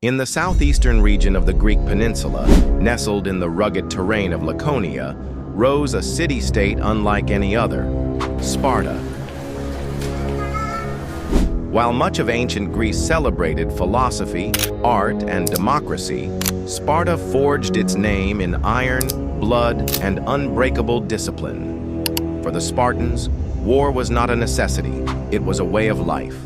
In the southeastern region of the Greek peninsula, nestled in the rugged terrain of Laconia, rose a city-state unlike any other, Sparta. While much of ancient Greece celebrated philosophy, art, and democracy, Sparta forged its name in iron, blood, and unbreakable discipline. For the Spartans, war was not a necessity, it was a way of life.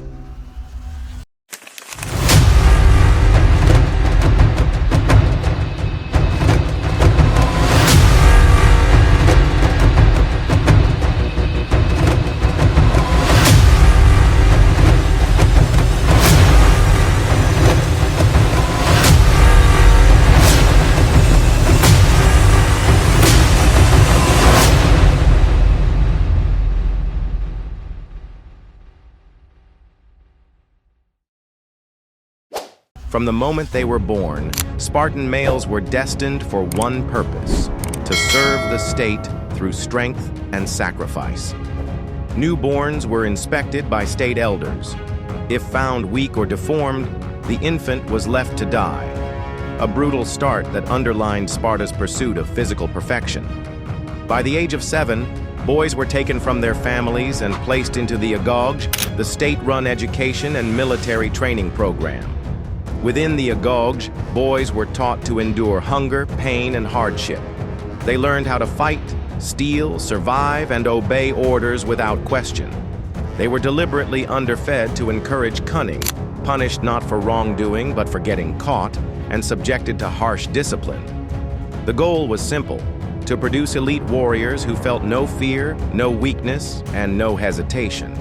From the moment they were born, Spartan males were destined for one purpose: to serve the state through strength and sacrifice. Newborns were inspected by state elders. If found weak or deformed, the infant was left to die. A brutal start that underlined Sparta's pursuit of physical perfection. By the age of 7, boys were taken from their families and placed into the agoge, the state-run education and military training program. Within the agoge, boys were taught to endure hunger, pain, and hardship. They learned how to fight, steal, survive, and obey orders without question. They were deliberately underfed to encourage cunning, punished not for wrongdoing but for getting caught, and subjected to harsh discipline. The goal was simple: to produce elite warriors who felt no fear, no weakness, and no hesitation.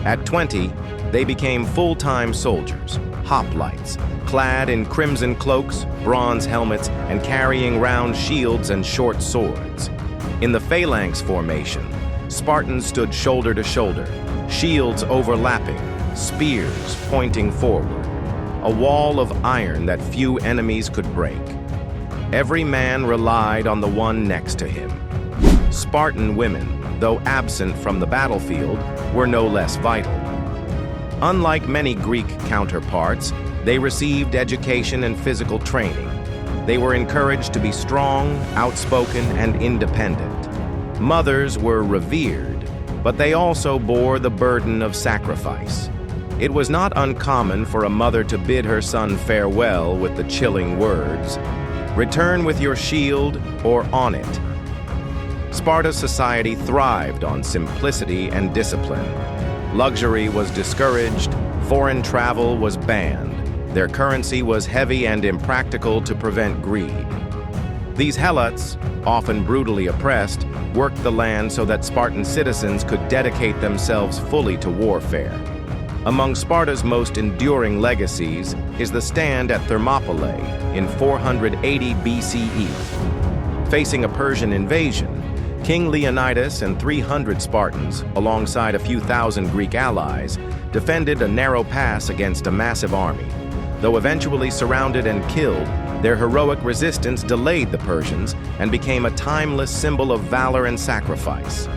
At 20, they became full-time soldiers, hoplites, clad in crimson cloaks, bronze helmets, and carrying round shields and short swords. In the phalanx formation, Spartans stood shoulder to shoulder, shields overlapping, spears pointing forward, a wall of iron that few enemies could break. Every man relied on the one next to him. Spartan women, though absent from the battlefield, were no less vital. Unlike many Greek counterparts, they received education and physical training. They were encouraged to be strong, outspoken, and independent. Mothers were revered, but they also bore the burden of sacrifice. It was not uncommon for a mother to bid her son farewell with the chilling words, "Return with your shield or on it." Sparta's society thrived on simplicity and discipline. Luxury was discouraged, foreign travel was banned. Their currency was heavy and impractical to prevent greed. These Helots, often brutally oppressed, worked the land so that Spartan citizens could dedicate themselves fully to warfare. Among Sparta's most enduring legacies is the stand at Thermopylae in 480 BCE. Facing a Persian invasion, King Leonidas and 300 Spartans, alongside a few thousand Greek allies, defended a narrow pass against a massive army. Though eventually surrounded and killed, their heroic resistance delayed the Persians and became a timeless symbol of valor and sacrifice.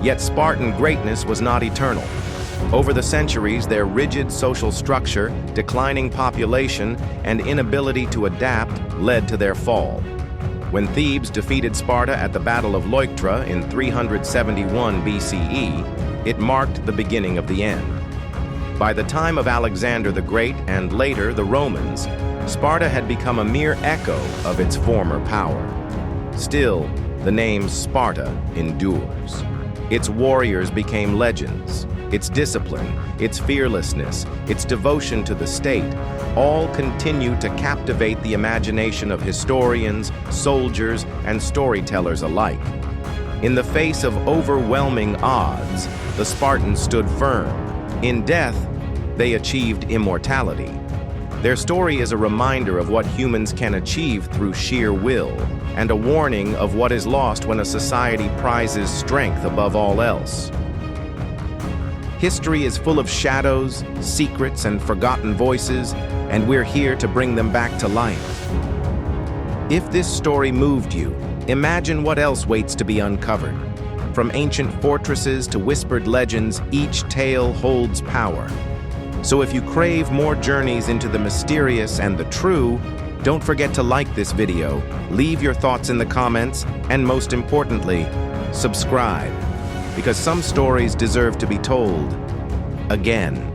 Yet Spartan greatness was not eternal. Over the centuries, their rigid social structure, declining population, and inability to adapt led to their fall. When Thebes defeated Sparta at the Battle of Leuctra in 371 BCE, it marked the beginning of the end. By the time of Alexander the Great and later the Romans, Sparta had become a mere echo of its former power. Still, the name Sparta endures. Its warriors became legends. Its discipline, its fearlessness, its devotion to the state, all continue to captivate the imagination of historians, soldiers, and storytellers alike. In the face of overwhelming odds, the Spartans stood firm. In death, they achieved immortality. Their story is a reminder of what humans can achieve through sheer will, and a warning of what is lost when a society prizes strength above all else. History is full of shadows, secrets, and forgotten voices, and we're here to bring them back to life. If this story moved you, imagine what else waits to be uncovered. From ancient fortresses to whispered legends, each tale holds power. So if you crave more journeys into the mysterious and the true, don't forget to like this video, leave your thoughts in the comments, and most importantly, subscribe, because some stories deserve to be told again.